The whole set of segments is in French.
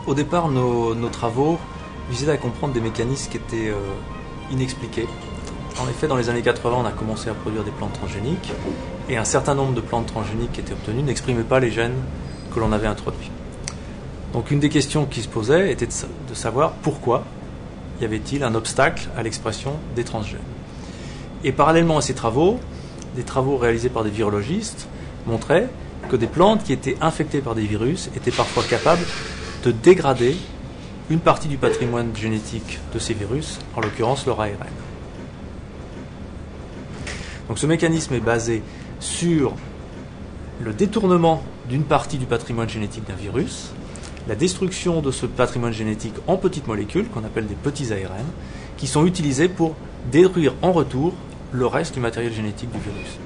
Au départ, nos travaux visaient à comprendre des mécanismes qui étaient inexpliqués. En effet, dans les années 80, on a commencé à produire des plantes transgéniques et un certain nombre de plantes transgéniques qui étaient obtenues n'exprimaient pas les gènes que l'on avait introduits. Donc une des questions qui se posait était de savoir pourquoi y avait-il un obstacle à l'expression des transgènes. Et parallèlement à ces travaux, des travaux réalisés par des virologistes montraient que des plantes qui étaient infectées par des virus étaient parfois capables de dégrader une partie du patrimoine génétique de ces virus, en l'occurrence leur ARN. Donc ce mécanisme est basé sur le détournement d'une partie du patrimoine génétique d'un virus, la destruction de ce patrimoine génétique en petites molécules, qu'on appelle des petits ARN, qui sont utilisés pour détruire en retour le reste du matériel génétique du virus.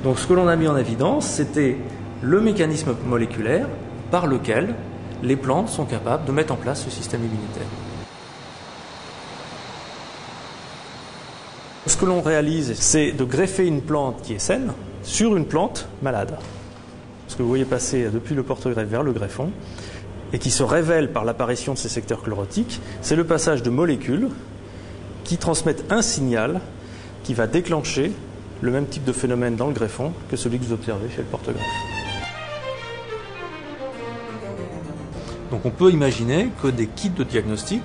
Donc ce que l'on a mis en évidence, c'était le mécanisme moléculaire par lequel les plantes sont capables de mettre en place ce système immunitaire. Ce que l'on réalise, c'est de greffer une plante qui est saine sur une plante malade. Ce que vous voyez passer depuis le porte-greffe vers le greffon, et qui se révèle par l'apparition de ces secteurs chlorotiques, c'est le passage de molécules qui transmettent un signal qui va déclencher le même type de phénomène dans le greffon que celui que vous observez chez le porte-greffe. Donc on peut imaginer que des kits de diagnostic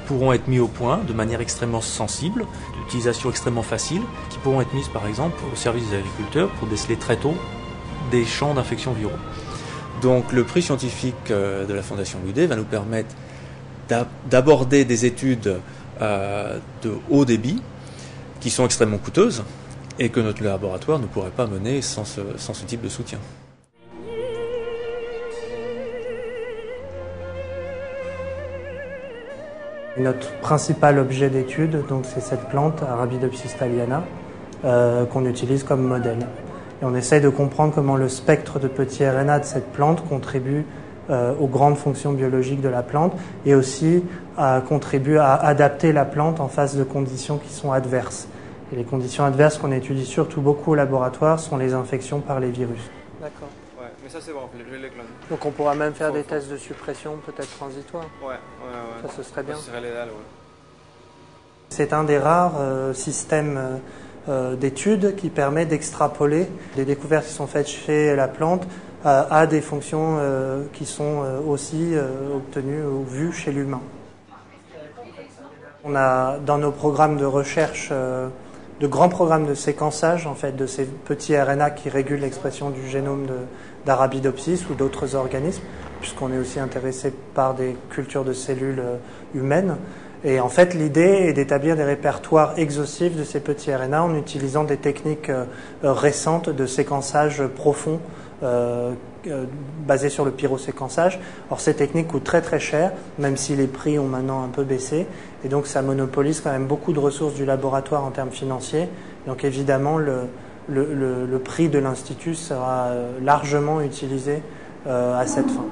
pourront être mis au point de manière extrêmement sensible, d'utilisation extrêmement facile, qui pourront être mises par exemple au service des agriculteurs pour déceler très tôt des champs d'infections viraux. Donc le prix scientifique de la Fondation Louis-Day va nous permettre d'aborder des études de haut débit qui sont extrêmement coûteuses et que notre laboratoire ne pourrait pas mener sans ce type de soutien. Notre principal objet d'étude, c'est cette plante, Arabidopsis thaliana, qu'on utilise comme modèle. Et on essaye de comprendre comment le spectre de petits RNA de cette plante contribue aux grandes fonctions biologiques de la plante et aussi contribue à adapter la plante en face de conditions qui sont adverses. Et les conditions adverses qu'on étudie surtout beaucoup au laboratoire sont les infections par les virus. D'accord. Ouais, mais ça c'est bon, je vais l'éclater. Donc on pourra même faire des tests de suppression peut-être transitoires. Ouais. Ça, ce serait bien. Ça serait l'idéal, ouais. C'est un des rares systèmes d'études qui permet d'extrapoler des découvertes qui sont faites chez la plante à des fonctions qui sont aussi obtenues ou vues chez l'humain. On a dans nos programmes de recherche de grands programmes de séquençage en fait, de ces petits RNA qui régulent l'expression du génome d'Arabidopsis ou d'autres organismes, puisqu'on est aussi intéressé par des cultures de cellules humaines. Et en fait, l'idée est d'établir des répertoires exhaustifs de ces petits RNA en utilisant des techniques récentes de séquençage profond basées sur le pyroséquençage. Or, ces techniques coûtent très très cher, même si les prix ont maintenant un peu baissé. Et donc, ça monopolise quand même beaucoup de ressources du laboratoire en termes financiers. Donc, évidemment, le prix de l'Institut sera largement utilisé à cette fin.